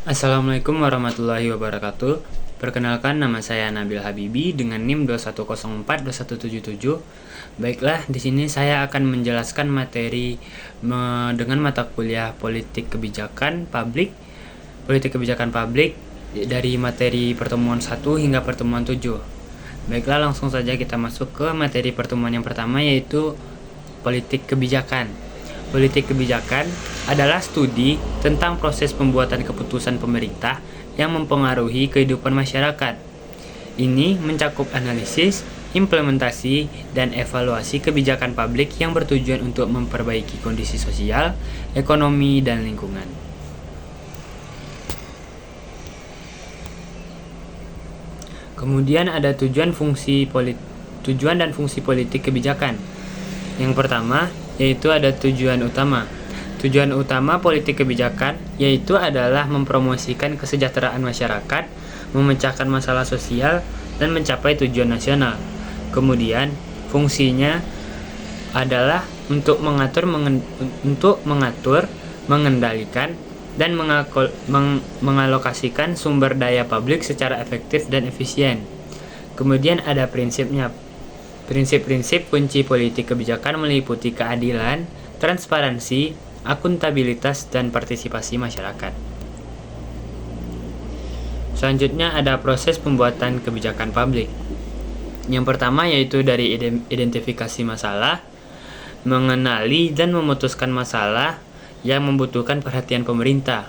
Assalamualaikum warahmatullahi wabarakatuh. Perkenalkan, nama saya Nabil Habibi dengan NIM 21042177. Baiklah, di sini saya akan menjelaskan materi dengan mata kuliah Politik Kebijakan Publik dari materi pertemuan 1 hingga pertemuan 7. Baiklah, langsung saja kita masuk ke materi pertemuan yang pertama, yaitu Politik Kebijakan. Politik kebijakan adalah studi tentang proses pembuatan keputusan pemerintah yang mempengaruhi kehidupan masyarakat. Ini mencakup analisis, implementasi, dan evaluasi kebijakan publik yang bertujuan untuk memperbaiki kondisi sosial, ekonomi, dan lingkungan. Kemudian ada tujuan dan fungsi politik kebijakan. Yang pertama, yaitu ada tujuan utama. Tujuan utama politik kebijakan yaitu adalah mempromosikan kesejahteraan masyarakat, memecahkan masalah sosial, dan mencapai tujuan nasional. Kemudian, fungsinya adalah untuk mengatur, mengendalikan, dan mengalokasikan sumber daya publik secara efektif dan efisien. Kemudian ada prinsipnya. Prinsip-prinsip kunci politik kebijakan meliputi keadilan, transparansi, akuntabilitas, dan partisipasi masyarakat. Selanjutnya ada proses pembuatan kebijakan publik. Yang pertama yaitu dari identifikasi masalah, mengenali dan memutuskan masalah yang membutuhkan perhatian pemerintah.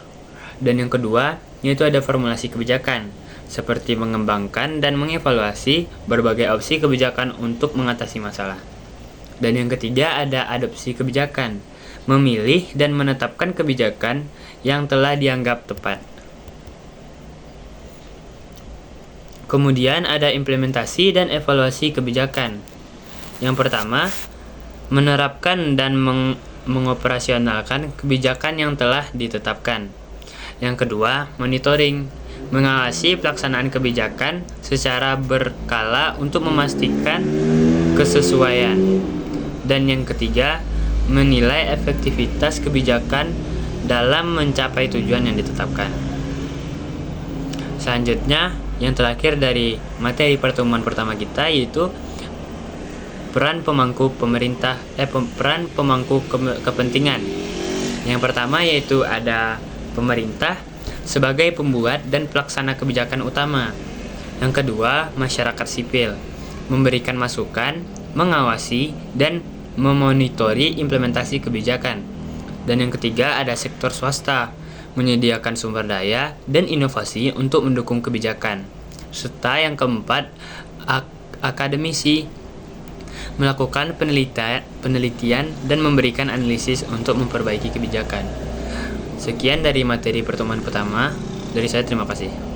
Dan yang kedua yaitu ada formulasi kebijakan, seperti mengembangkan dan mengevaluasi berbagai opsi kebijakan untuk mengatasi masalah. Dan yang ketiga ada adopsi kebijakan, memilih dan menetapkan kebijakan yang telah dianggap tepat. Kemudian ada implementasi dan evaluasi kebijakan. Yang pertama, menerapkan dan mengoperasionalkan kebijakan yang telah ditetapkan. Yang kedua, monitoring, mengawasi pelaksanaan kebijakan secara berkala untuk memastikan kesesuaian. Dan yang ketiga, menilai efektivitas kebijakan dalam mencapai tujuan yang ditetapkan. Selanjutnya, yang terakhir dari materi pertemuan pertama kita yaitu peran pemangku kepentingan. Yang pertama yaitu ada pemerintah sebagai pembuat dan pelaksana kebijakan utama. Yang kedua, masyarakat sipil, memberikan masukan, mengawasi, dan memonitori implementasi kebijakan. Dan yang ketiga, ada sektor swasta, menyediakan sumber daya dan inovasi untuk mendukung kebijakan. Serta yang keempat, akademisi, melakukan penelitian dan memberikan analisis untuk memperbaiki kebijakan. Sekian dari materi pertemuan pertama dari saya, terima kasih.